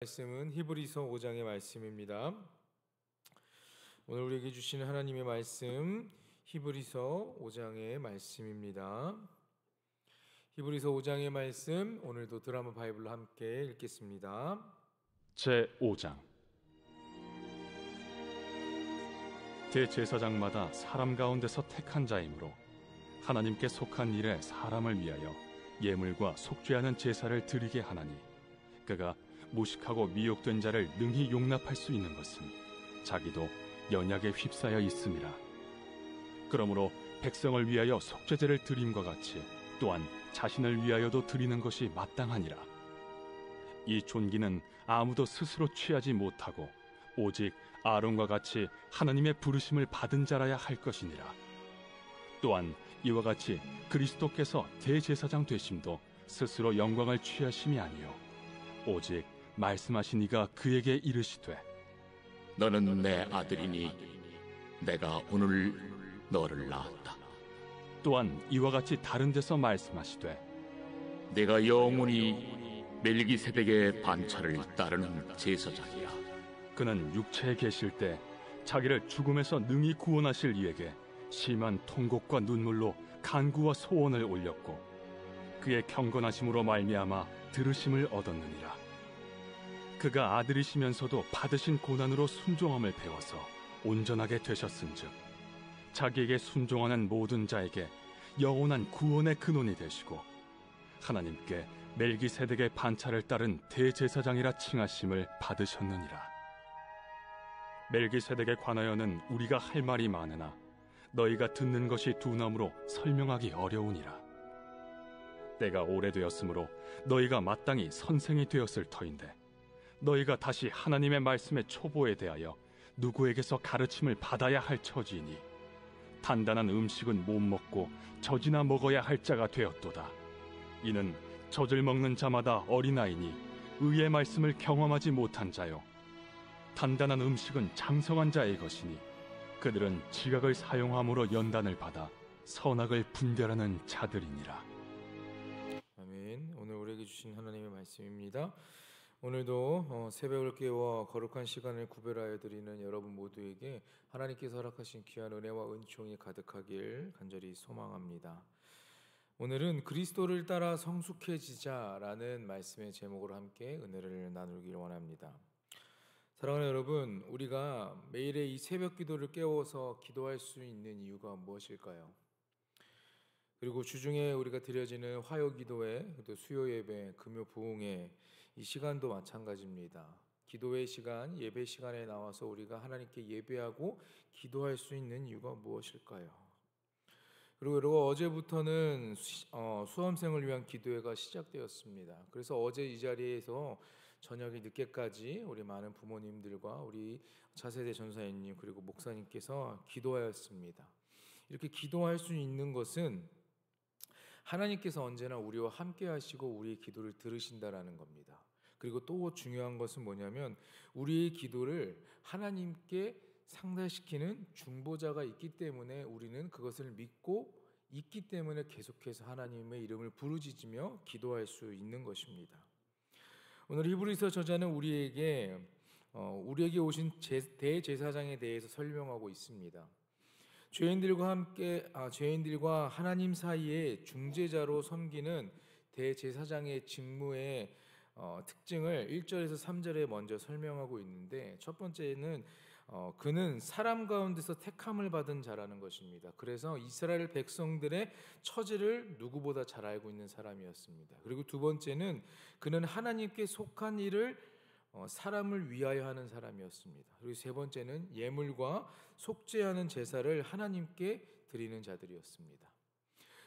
말씀은 히브리서 5장의 말씀입니다. 오늘 우리에게 주시는 하나님의 말씀 히브리서 5장의 말씀입니다. 히브리서 5장의 말씀 오늘도 드라마 바이블로 함께 읽겠습니다. 제5장. 대제사장마다 사람 가운데서 택한 자이므로 하나님께 속한 일에 사람을 위하여 예물과 속죄하는 제사를 드리게 하나니, 그가 무식하고 미혹된 자를 능히 용납할 수 있는 것은 자기도 연약에 휩싸여 있음이라. 그러므로 백성을 위하여 속죄제를 드림과 같이 또한 자신을 위하여도 드리는 것이 마땅하니라. 이 존귀는 아무도 스스로 취하지 못하고 오직 아론과 같이 하나님의 부르심을 받은 자라야 할 것이니라. 또한 이와 같이 그리스도께서 대제사장 되심도 스스로 영광을 취하심이 아니요 오직 말씀하신 이가 그에게 이르시되, 너는 내 아들이니 내가 오늘 너를 낳았다. 또한 이와 같이 다른 데서 말씀하시되, 내가 영원히 멜기세덱의 반차를 따르는 제사장이야. 그는 육체에 계실 때 자기를 죽음에서 능히 구원하실 이에게 심한 통곡과 눈물로 간구와 소원을 올렸고 그의 경건하심으로 말미암아 들으심을 얻었느니라. 그가 아들이시면서도 받으신 고난으로 순종함을 배워서 온전하게 되셨은즉 자기에게 순종하는 모든 자에게 영원한 구원의 근원이 되시고 하나님께 멜기세덱의 반차를 따른 대제사장이라 칭하심을 받으셨느니라. 멜기세덱에 관하여는 우리가 할 말이 많으나 너희가 듣는 것이 두나무로 설명하기 어려우니라. 때가 오래되었으므로 너희가 마땅히 선생이 되었을 터인데 너희가 다시 하나님의 말씀의 초보에 대하여 누구에게서 가르침을 받아야 할 처지이니 단단한 음식은 못 먹고 젖이나 먹어야 할 자가 되었도다. 이는 젖을 먹는 자마다 어린아이니 의의 말씀을 경험하지 못한 자요 단단한 음식은 장성한 자의 것이니 그들은 지각을 사용함으로 연단을 받아 선악을 분별하는 자들이니라. 아멘. 오늘 우리에게 주신 하나님의 말씀입니다. 오늘도 새벽을 깨워 거룩한 시간을 구별하여 드리는 여러분 모두에게 하나님께서 허락하신 귀한 은혜와 은총이 가득하길 간절히 소망합니다. 오늘은 그리스도를 따라 성숙해지자라는 말씀의 제목으로 함께 은혜를 나누길 원합니다. 사랑하는 여러분, 우리가 매일의 이 새벽 기도를 깨워서 기도할 수 있는 이유가 무엇일까요? 그리고 주중에 우리가 드려지는 화요 기도회, 또 수요 예배, 금요 부흥회 이 시간도 마찬가지입니다. 기도의 시간, 예배 시간에 나와서 우리가 하나님께 예배하고 기도할 수 있는 이유가 무엇일까요? 그리고 여러분, 어제부터는 수험생을 위한 기도회가 시작되었습니다. 그래서 어제 이 자리에서 저녁에 늦게까지 우리 많은 부모님들과 우리 차세대 전사님 그리고 목사님께서 기도하였습니다. 이렇게 기도할 수 있는 것은 하나님께서 언제나 우리와 함께 하시고 우리의 기도를 들으신다라는 겁니다. 그리고 또 중요한 것은 뭐냐면 우리의 기도를 하나님께 상달시키는 중보자가 있기 때문에 우리는 그것을 믿고 있기 때문에 계속해서 하나님의 이름을 부르짖으며 기도할 수 있는 것입니다. 오늘 히브리서 저자는 우리에게 오신 대제사장에 대해서 설명하고 있습니다. 죄인들과 하나님 사이에 중재자로 섬기는 대제사장의 직무의 특징을 1절에서 3절에 먼저 설명하고 있는데, 첫 번째는 그는 사람 가운데서 택함을 받은 자라는 것입니다. 그래서 이스라엘 백성들의 처지를 누구보다 잘 알고 있는 사람이었습니다. 그리고 두 번째는 그는 하나님께 속한 일을 사람을 위하여 하는 사람이었습니다. 그리고 세 번째는 예물과 속죄하는 제사를 하나님께 드리는 자들이었습니다.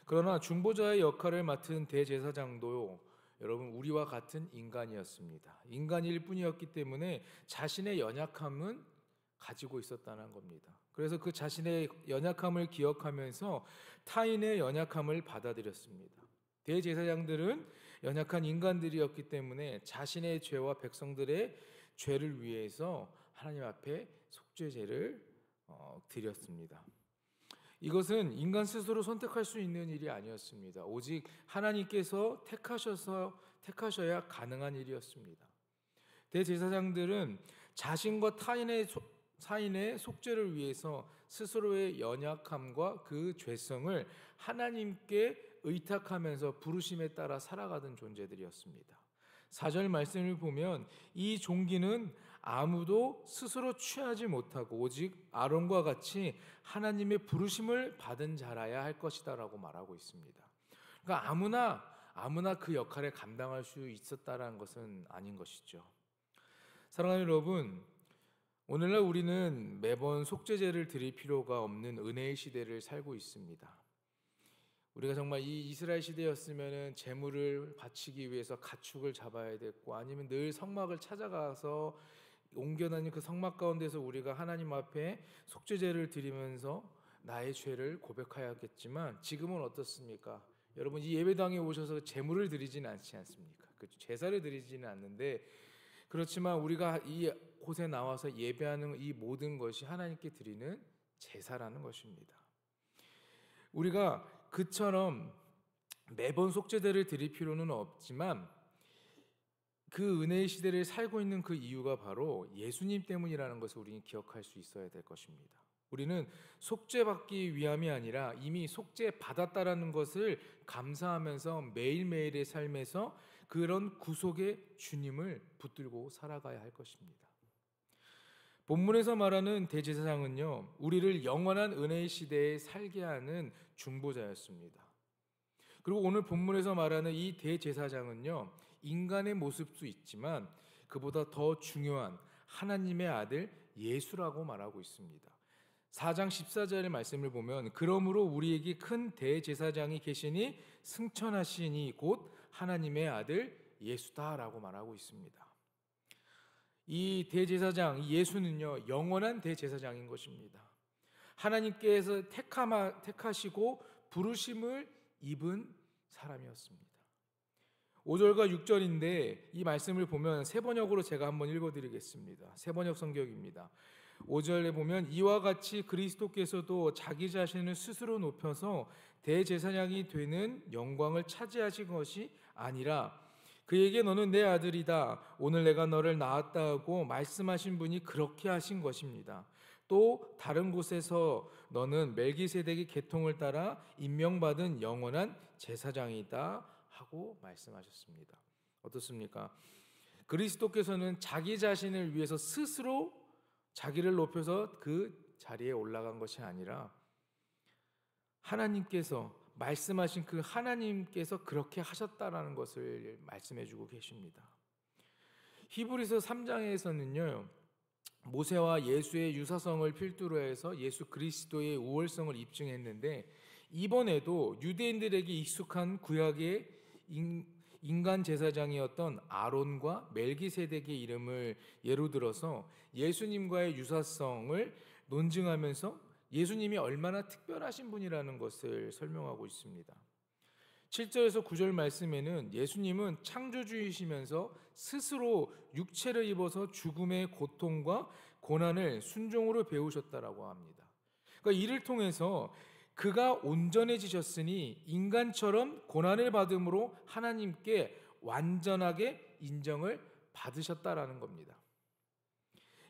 그러나 중보자의 역할을 맡은 대제사장도 여러분 우리와 같은 인간이었습니다. 인간일 뿐이었기 때문에 자신의 연약함은 가지고 있었다는 겁니다. 그래서 그 자신의 연약함을 기억하면서 타인의 연약함을 받아들였습니다. 대제사장들은 연약한 인간들이었기 때문에 자신의 죄와 백성들의 죄를 위해서 하나님 앞에 속죄제를 드렸습니다. 이것은 인간 스스로 선택할 수 있는 일이 아니었습니다. 오직 하나님께서 택하셔야 가능한 일이었습니다. 대제사장들은 자신과 타인의 속죄를 위해서 스스로의 연약함과 그 죄성을 하나님께 의탁하면서 부르심에 따라 살아가던 존재들이었습니다. 4절 말씀을 보면 이 종기는 아무도 스스로 취하지 못하고 오직 아론과 같이 하나님의 부르심을 받은 자라야 할 것이다라고 말하고 있습니다. 그러니까 아무나 그 역할에 감당할 수 있었다라는 것은 아닌 것이죠. 사랑하는 여러분, 오늘날 우리는 매번 속죄제를 드릴 필요가 없는 은혜의 시대를 살고 있습니다. 우리가 정말 이 이스라엘 시대였으면은 제물을 바치기 위해서 가축을 잡아야 됐고, 아니면 늘 성막을 찾아가서 옮겨다니는 그 성막 가운데서 우리가 하나님 앞에 속죄제를 드리면서 나의 죄를 고백하였겠지만, 지금은 어떻습니까? 여러분, 이 예배당에 오셔서 제물을 드리지는 않지 않습니까? 그렇죠? 제사를 드리지는 않는데, 그렇지만 우리가 이 곳에 나와서 예배하는 이 모든 것이 하나님께 드리는 제사라는 것입니다. 우리가 그처럼 매번 속죄제를 드릴 필요는 없지만 그 은혜의 시대를 살고 있는 그 이유가 바로 예수님 때문이라는 것을 우리는 기억할 수 있어야 될 것입니다. 우리는 속죄받기 위함이 아니라 이미 속죄받았다라는 것을 감사하면서 매일매일의 삶에서 그런 구속의 주님을 붙들고 살아가야 할 것입니다. 본문에서 말하는 대제사장은요, 우리를 영원한 은혜의 시대에 살게 하는 중보자였습니다. 그리고 오늘 본문에서 말하는 이 대제사장은요, 인간의 모습도 있지만 그보다 더 중요한 하나님의 아들 예수라고 말하고 있습니다. 4장 14절의 말씀을 보면 그러므로 우리에게 큰 대제사장이 계시니 승천하시니 곧 하나님의 아들 예수다라고 말하고 있습니다. 이 대제사장 예수는요, 영원한 대제사장인 것입니다. 하나님께서 택하시고 부르심을 입은 사람이었습니다. 5절과 6절인데 이 말씀을 보면 세 번역으로 제가 한번 읽어드리겠습니다. 세 번역 성경입니다. 5절에 보면 이와 같이 그리스도께서도 자기 자신을 스스로 높여서 대제사장이 되는 영광을 차지하신 것이 아니라 그에게 너는 내 아들이다. 오늘 내가 너를 낳았다 하고 말씀하신 분이 그렇게 하신 것입니다. 또 다른 곳에서 너는 멜기세덱의 계통을 따라 임명받은 영원한 제사장이다 하고 말씀하셨습니다. 어떻습니까? 그리스도께서는 자기 자신을 위해서 스스로 자기를 높여서 그 자리에 올라간 것이 아니라 하나님께서 말씀하신 그 하나님께서 그렇게 하셨다라는 것을 말씀해 주고 계십니다. 히브리서 3장에서는요, 모세와 예수의 유사성을 필두로 해서 예수 그리스도의 우월성을 입증했는데, 이번에도 유대인들에게 익숙한 구약의 인간 제사장이었던 아론과 멜기세덱의 이름을 예로 들어서 예수님과의 유사성을 논증하면서 예수님이 얼마나 특별하신 분이라는 것을 설명하고 있습니다. 7절에서 9절 말씀에는 예수님은 창조주이시면서 스스로 육체를 입어서 죽음의 고통과 고난을 순종으로 배우셨다라고 합니다. 그러니까 이를 통해서 그가 온전해지셨으니 인간처럼 고난을 받음으로 하나님께 완전하게 인정을 받으셨다라는 겁니다.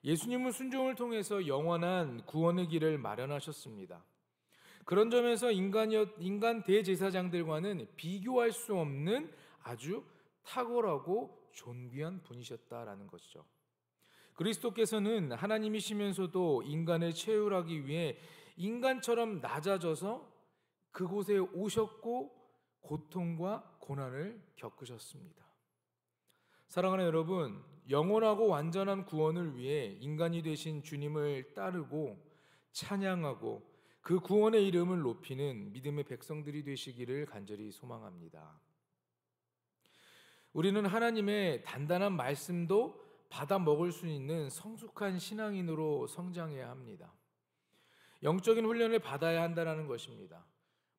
예수님은 순종을 통해서 영원한 구원의 길을 마련하셨습니다. 그런 점에서 인간 대제사장들과는 비교할 수 없는 아주 탁월하고 존귀한 분이셨다라는 것이죠. 그리스도께서는 하나님이시면서도 인간을 채울하기 위해 인간처럼 낮아져서 그곳에 오셨고 고통과 고난을 겪으셨습니다. 사랑하는 여러분, 영원하고 완전한 구원을 위해 인간이 되신 주님을 따르고 찬양하고 그 구원의 이름을 높이는 믿음의 백성들이 되시기를 간절히 소망합니다. 우리는 하나님의 단단한 말씀도 받아 먹을 수 있는 성숙한 신앙인으로 성장해야 합니다. 영적인 훈련을 받아야 한다는 것입니다.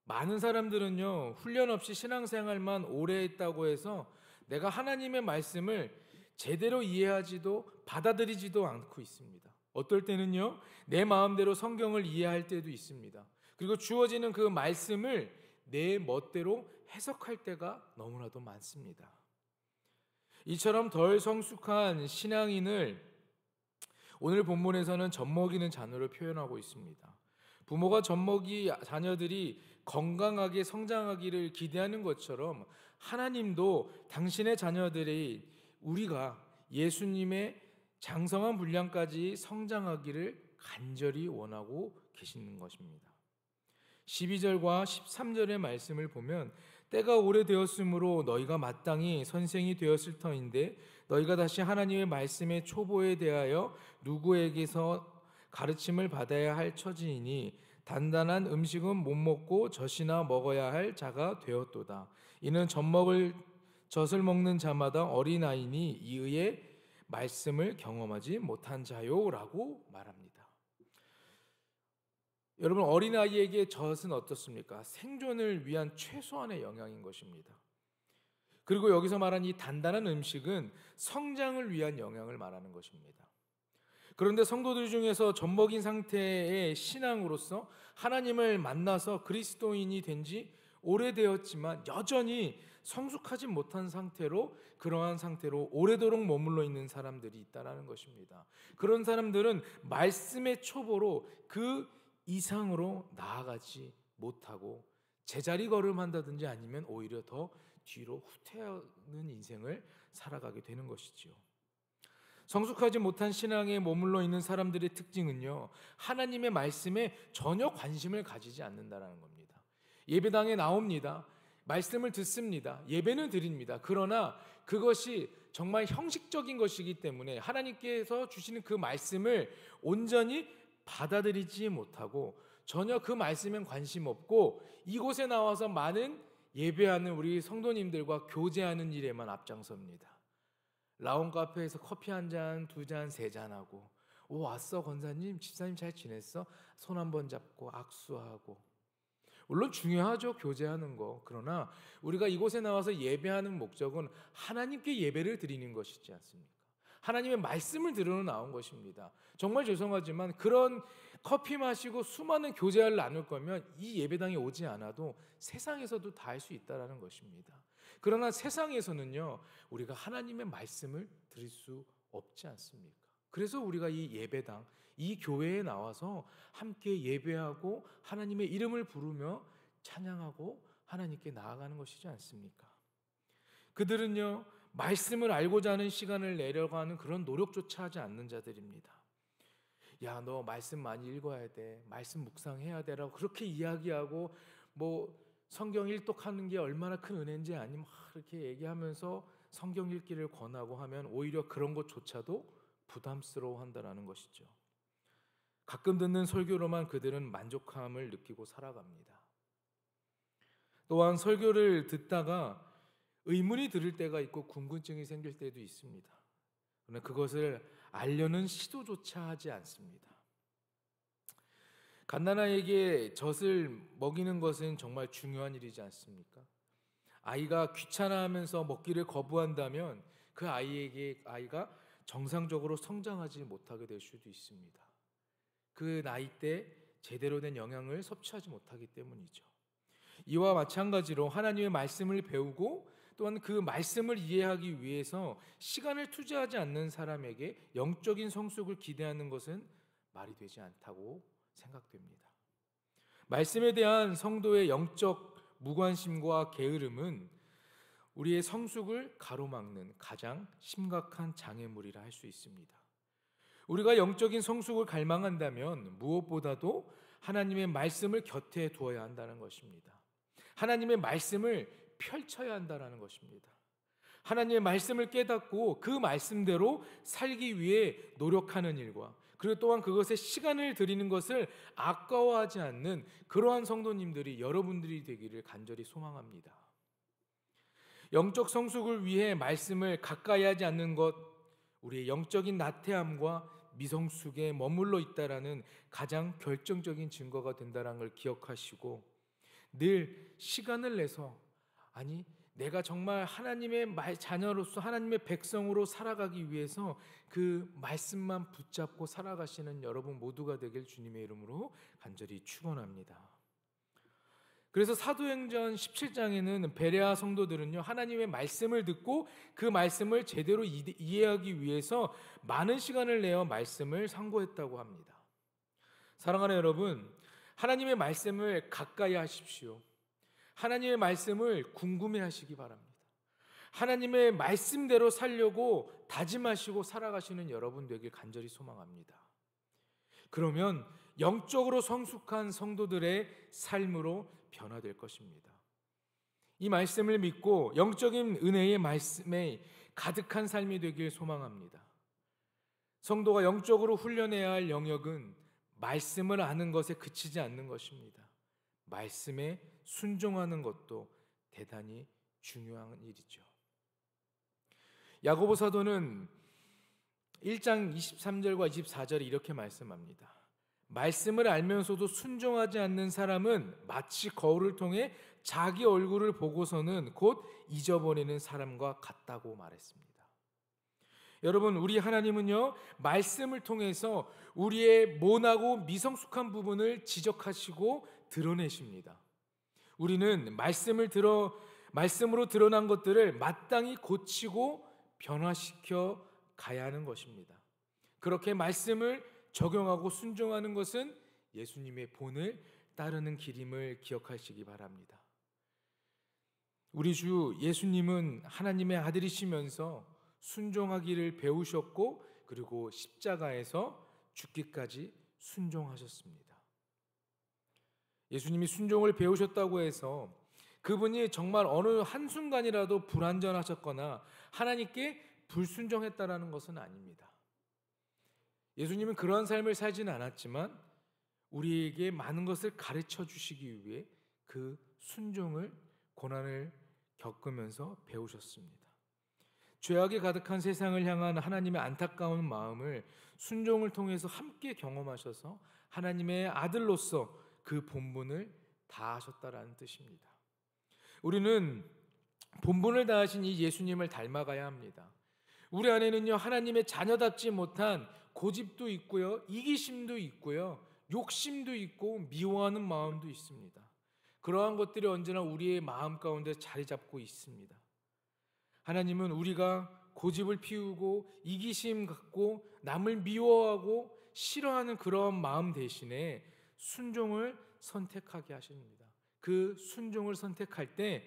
많은 사람들은요, 훈련 없이 신앙생활만 오래 했다고 해서 내가 하나님의 말씀을 제대로 이해하지도 받아들이지도 않고 있습니다. 어떨 때는요, 내 마음대로 성경을 이해할 때도 있습니다. 그리고 주어지는 그 말씀을 내 멋대로 해석할 때가 너무나도 많습니다. 이처럼 덜 성숙한 신앙인을 오늘 본문에서는 젖먹이는 자녀로 표현하고 있습니다. 부모가 젖먹이 자녀들이 건강하게 성장하기를 기대하는 것처럼 하나님도 당신의 자녀들이 우리가 예수님의 장성한 분량까지 성장하기를 간절히 원하고 계시는 것입니다. 12절과 13절의 말씀을 보면 때가 오래되었으므로 너희가 마땅히 선생이 되었을 터인데 너희가 다시 하나님의 말씀의 초보에 대하여 누구에게서 가르침을 받아야 할 처지이니 단단한 음식은 못 먹고 젖이나 먹어야 할 자가 되었도다. 이는 젖을 먹는 자마다 어린아이니 이의 말씀을 경험하지 못한 자요라고 말합니다. 여러분, 어린아이에게 젖은 어떻습니까? 생존을 위한 최소한의 영양인 것입니다. 그리고 여기서 말한 이 단단한 음식은 성장을 위한 영양을 말하는 것입니다. 그런데 성도들 중에서 젖먹인 상태의 신앙으로서 하나님을 만나서 그리스도인이 된 지 오래되었지만 여전히 성숙하지 못한 상태로, 그러한 상태로 오래도록 머물러 있는 사람들이 있다는 것입니다. 그런 사람들은 말씀의 초보로 그 이상으로 나아가지 못하고 제자리 걸음한다든지 아니면 오히려 더 뒤로 후퇴하는 인생을 살아가게 되는 것이지요. 성숙하지 못한 신앙에 머물러 있는 사람들의 특징은요, 하나님의 말씀에 전혀 관심을 가지지 않는다는 겁니다. 예배당에 나옵니다. 말씀을 듣습니다. 예배는 드립니다. 그러나 그것이 정말 형식적인 것이기 때문에 하나님께서 주시는 그 말씀을 온전히 받아들이지 못하고 전혀 그 말씀엔 관심 없고 이곳에 나와서 많은 예배하는 우리 성도님들과 교제하는 일에만 앞장섭니다. 라온 카페에서 커피 한 잔, 두 잔, 세 잔 하고, 오 왔어 권사님, 집사님 잘 지냈어? 손 한번 잡고 악수하고. 물론 중요하죠, 교제하는 거. 그러나 우리가 이곳에 나와서 예배하는 목적은 하나님께 예배를 드리는 것이지 않습니까? 하나님의 말씀을 들으러 나온 것입니다. 정말 죄송하지만 그런 커피 마시고 수많은 교제를 나눌 거면 이 예배당에 오지 않아도 세상에서도 다 할 수 있다는 것입니다. 그러나 세상에서는요, 우리가 하나님의 말씀을 들을 수 없지 않습니까? 그래서 우리가 이 예배당, 이 교회에 나와서 함께 예배하고 하나님의 이름을 부르며 찬양하고 하나님께 나아가는 것이지 않습니까? 그들은요, 말씀을 알고자 하는 시간을 내려고 하는 그런 노력조차 하지 않는 자들입니다. 야, 너 말씀 많이 읽어야 돼, 말씀 묵상해야 되라고 그렇게 이야기하고, 뭐 성경 일독하는 게 얼마나 큰 은혜인지 아니면 이렇게 얘기하면서 성경 읽기를 권하고 하면 오히려 그런 것조차도 부담스러워한다라는 것이죠. 가끔 듣는 설교로만 그들은 만족함을 느끼고 살아갑니다. 또한 설교를 듣다가 의문이 들을 때가 있고 궁금증이 생길 때도 있습니다. 그러나 그것을 알려는 시도조차 하지 않습니다. 갓난아이에게 젖을 먹이는 것은 정말 중요한 일이지 않습니까? 아이가 귀찮아하면서 먹기를 거부한다면 그 아이가 정상적으로 성장하지 못하게 될 수도 있습니다. 그 나이 때 제대로 된 영양을 섭취하지 못하기 때문이죠. 이와 마찬가지로 하나님의 말씀을 배우고 또한 그 말씀을 이해하기 위해서 시간을 투자하지 않는 사람에게 영적인 성숙을 기대하는 것은 말이 되지 않다고 생각됩니다. 말씀에 대한 성도의 영적 무관심과 게으름은 우리의 성숙을 가로막는 가장 심각한 장애물이라 할 수 있습니다. 우리가 영적인 성숙을 갈망한다면 무엇보다도 하나님의 말씀을 곁에 두어야 한다는 것입니다. 하나님의 말씀을 펼쳐야 한다는 것입니다. 하나님의 말씀을 깨닫고 그 말씀대로 살기 위해 노력하는 일과, 그리고 또한 그것에 시간을 들이는 것을 아까워하지 않는 그러한 성도님들이 여러분들이 되기를 간절히 소망합니다. 영적 성숙을 위해 말씀을 가까이 하지 않는 것, 우리의 영적인 나태함과 미성숙에 머물러 있다라는 가장 결정적인 증거가 된다는 걸 기억하시고 늘 시간을 내서, 아니 내가 정말 하나님의 자녀로서 하나님의 백성으로 살아가기 위해서 그 말씀만 붙잡고 살아가시는 여러분 모두가 되길 주님의 이름으로 간절히 축원합니다. 그래서 사도행전 17장에는 베레아 성도들은요, 하나님의 말씀을 듣고 그 말씀을 제대로 이해하기 위해서 많은 시간을 내어 말씀을 상고했다고 합니다. 사랑하는 여러분, 하나님의 말씀을 가까이 하십시오. 하나님의 말씀을 궁금해 하시기 바랍니다. 하나님의 말씀대로 살려고 다짐하시고 살아가시는 여러분 되길 간절히 소망합니다. 그러면 영적으로 성숙한 성도들의 삶으로 변화될 것입니다. 이 말씀을 믿고 영적인 은혜의 말씀에 가득한 삶이 되길 소망합니다. 성도가 영적으로 훈련해야 할 영역은 말씀을 아는 것에 그치지 않는 것입니다. 말씀에 순종하는 것도 대단히 중요한 일이죠. 야고보 사도는 1장 23절과 24절에 이렇게 말씀합니다. 말씀을 알면서도 순종하지 않는 사람은 마치 거울을 통해 자기 얼굴을 보고서는 곧 잊어버리는 사람과 같다고 말했습니다. 여러분, 우리 하나님은요, 말씀을 통해서 우리의 모나고 미성숙한 부분을 지적하시고 드러내십니다. 우리는 말씀으로 드러난 것들을 마땅히 고치고 변화시켜 가야 하는 것입니다. 그렇게 말씀을 적용하고 순종하는 것은 예수님의 본을 따르는 길임을 기억하시기 바랍니다. 우리 주 예수님은 하나님의 아들이시면서 순종하기를 배우셨고, 그리고 십자가에서 죽기까지 순종하셨습니다. 예수님이 순종을 배우셨다고 해서 그분이 정말 어느 한순간이라도 불완전하셨거나 하나님께 불순종했다라는 것은 아닙니다. 예수님은 그러한 삶을 살지는 않았지만 우리에게 많은 것을 가르쳐 주시기 위해 그 순종을, 고난을 겪으면서 배우셨습니다. 죄악이 가득한 세상을 향한 하나님의 안타까운 마음을 순종을 통해서 함께 경험하셔서 하나님의 아들로서 그 본분을 다하셨다라는 뜻입니다. 우리는 본분을 다하신 이 예수님을 닮아가야 합니다. 우리 안에는요, 하나님의 자녀답지 못한 고집도 있고요, 이기심도 있고요, 욕심도 있고 미워하는 마음도 있습니다. 그러한 것들이 언제나 우리의 마음 가운데 자리 잡고 있습니다. 하나님은 우리가 고집을 피우고 이기심 갖고 남을 미워하고 싫어하는 그런 마음 대신에 순종을 선택하게 하십니다. 그 순종을 선택할 때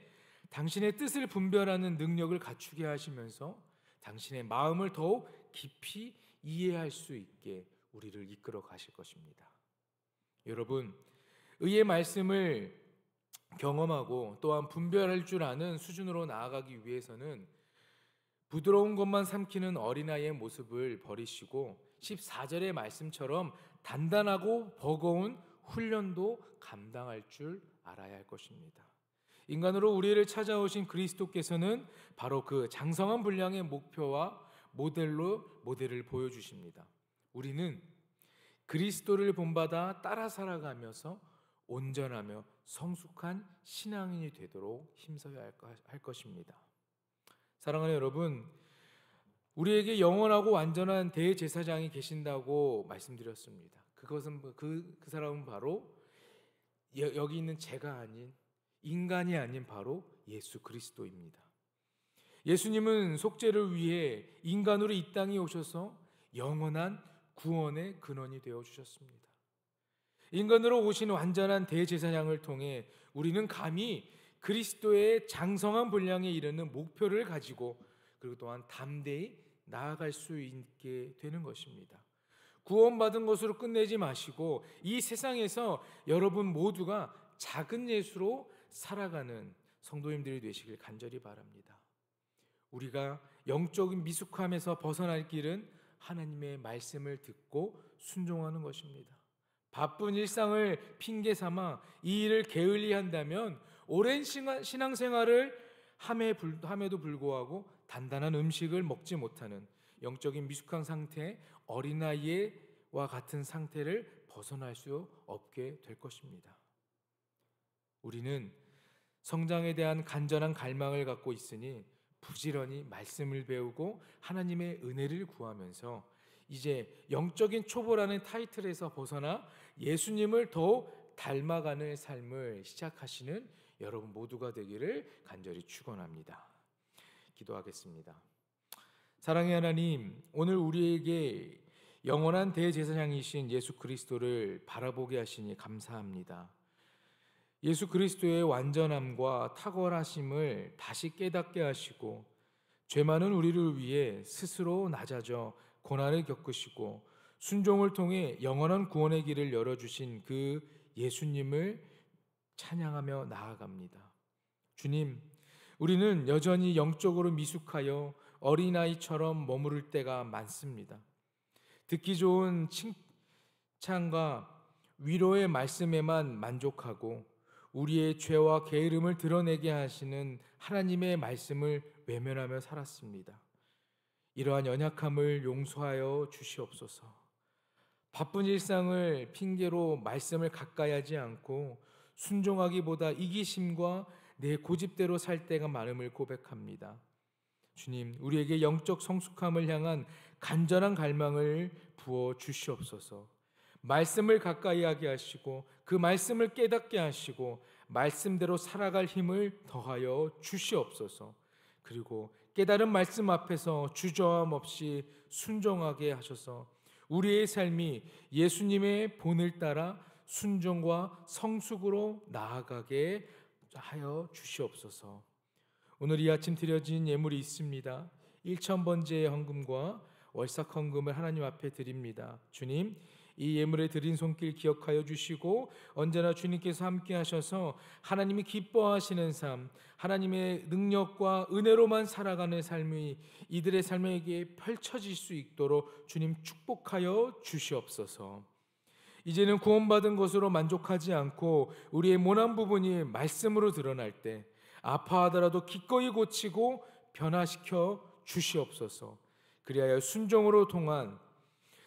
당신의 뜻을 분별하는 능력을 갖추게 하시면서 당신의 마음을 더욱 깊이 이해할 수 있게 우리를 이끌어 가실 것입니다. 여러분, 의의 말씀을 경험하고 또한 분별할 줄 아는 수준으로 나아가기 위해서는 부드러운 것만 삼키는 어린아이의 모습을 버리시고 14절의 말씀처럼 단단하고 버거운 훈련도 감당할 줄 알아야 할 것입니다. 인간으로 우리를 찾아오신 그리스도께서는 바로 그 장성한 분량의 목표와 모델을 보여주십니다. 우리는 그리스도를 본받아 따라 살아가면서 온전하며 성숙한 신앙인이 되도록 힘써야 할 것입니다. 사랑하는 여러분, 우리에게 영원하고 완전한 대제사장이 계신다고 말씀드렸습니다. 그것은 그 사람은 바로 여기 있는 제가 아닌, 인간이 아닌 바로 예수 그리스도입니다. 예수님은 속죄를 위해 인간으로 이 땅에 오셔서 영원한 구원의 근원이 되어 주셨습니다. 인간으로 오신 완전한 대제사장을 통해 우리는 감히 그리스도의 장성한 분량에 이르는 목표를 가지고 그리고 또한 담대히 나아갈 수 있게 되는 것입니다. 구원받은 것으로 끝내지 마시고 이 세상에서 여러분 모두가 작은 예수로 살아가는 성도님들이 되시길 간절히 바랍니다. 우리가 영적인 미숙함에서 벗어날 길은 하나님의 말씀을 듣고 순종하는 것입니다. 바쁜 일상을 핑계 삼아 이 일을 게을리한다면 오랜 신앙생활을 함에도 불구하고 단단한 음식을 먹지 못하는 영적인 미숙한 상태, 어린아이와 같은 상태를 벗어날 수 없게 될 것입니다. 우리는 성장에 대한 간절한 갈망을 갖고 있으니 부지런히 말씀을 배우고 하나님의 은혜를 구하면서 이제 영적인 초보라는 타이틀에서 벗어나 예수님을 더 닮아가는 삶을 시작하시는 여러분 모두가 되기를 간절히 축원합니다. 기도하겠습니다. 사랑의 하나님, 오늘 우리에게 영원한 대제사장이신 예수 그리스도를 바라보게 하시니 감사합니다. 예수 그리스도의 완전함과 탁월하심을 다시 깨닫게 하시고 죄 많은 우리를 위해 스스로 낮아져 고난을 겪으시고 순종을 통해 영원한 구원의 길을 열어주신 그 예수님을 찬양하며 나아갑니다. 주님, 우리는 여전히 영적으로 미숙하여 어린아이처럼 머무를 때가 많습니다. 듣기 좋은 칭찬과 위로의 말씀에만 만족하고 우리의 죄와 게으름을 드러내게 하시는 하나님의 말씀을 외면하며 살았습니다. 이러한 연약함을 용서하여 주시옵소서. 바쁜 일상을 핑계로 말씀을 가까이 하지 않고 순종하기보다 이기심과 내 고집대로 살 때가 많음을 고백합니다. 주님, 우리에게 영적 성숙함을 향한 간절한 갈망을 부어 주시옵소서. 말씀을 가까이 하게 하시고 그 말씀을 깨닫게 하시고 말씀대로 살아갈 힘을 더하여 주시옵소서. 그리고 깨달은 말씀 앞에서 주저함 없이 순종하게 하셔서 우리의 삶이 예수님의 본을 따라 순종과 성숙으로 나아가게 하여 주시옵소서. 오늘 이 아침 드려진 예물이 있습니다. 1,000번제의 헌금과 월삭 헌금을 하나님 앞에 드립니다. 주님, 이 예물에 드린 손길 기억하여 주시고 언제나 주님께서 함께 하셔서 하나님이 기뻐하시는 삶, 하나님의 능력과 은혜로만 살아가는 삶이 이들의 삶에게 펼쳐질 수 있도록 주님 축복하여 주시옵소서. 이제는 구원받은 것으로 만족하지 않고 우리의 모난 부분이 말씀으로 드러날 때 아파하더라도 기꺼이 고치고 변화시켜 주시옵소서. 그리하여 순종으로 통한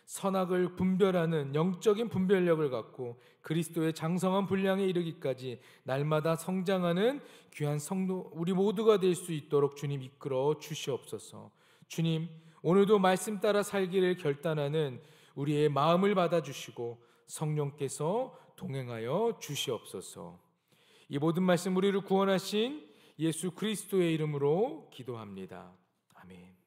선악을 분별하는 영적인 분별력을 갖고 그리스도의 장성한 분량에 이르기까지 날마다 성장하는 귀한 성도 우리 모두가 될 수 있도록 주님 이끌어 주시옵소서. 주님, 오늘도 말씀 따라 살기를 결단하는 우리의 마음을 받아주시고 성령께서 동행하여 주시옵소서. 이 모든 말씀 우리를 구원하신 예수 그리스도의 이름으로 기도합니다. 아멘.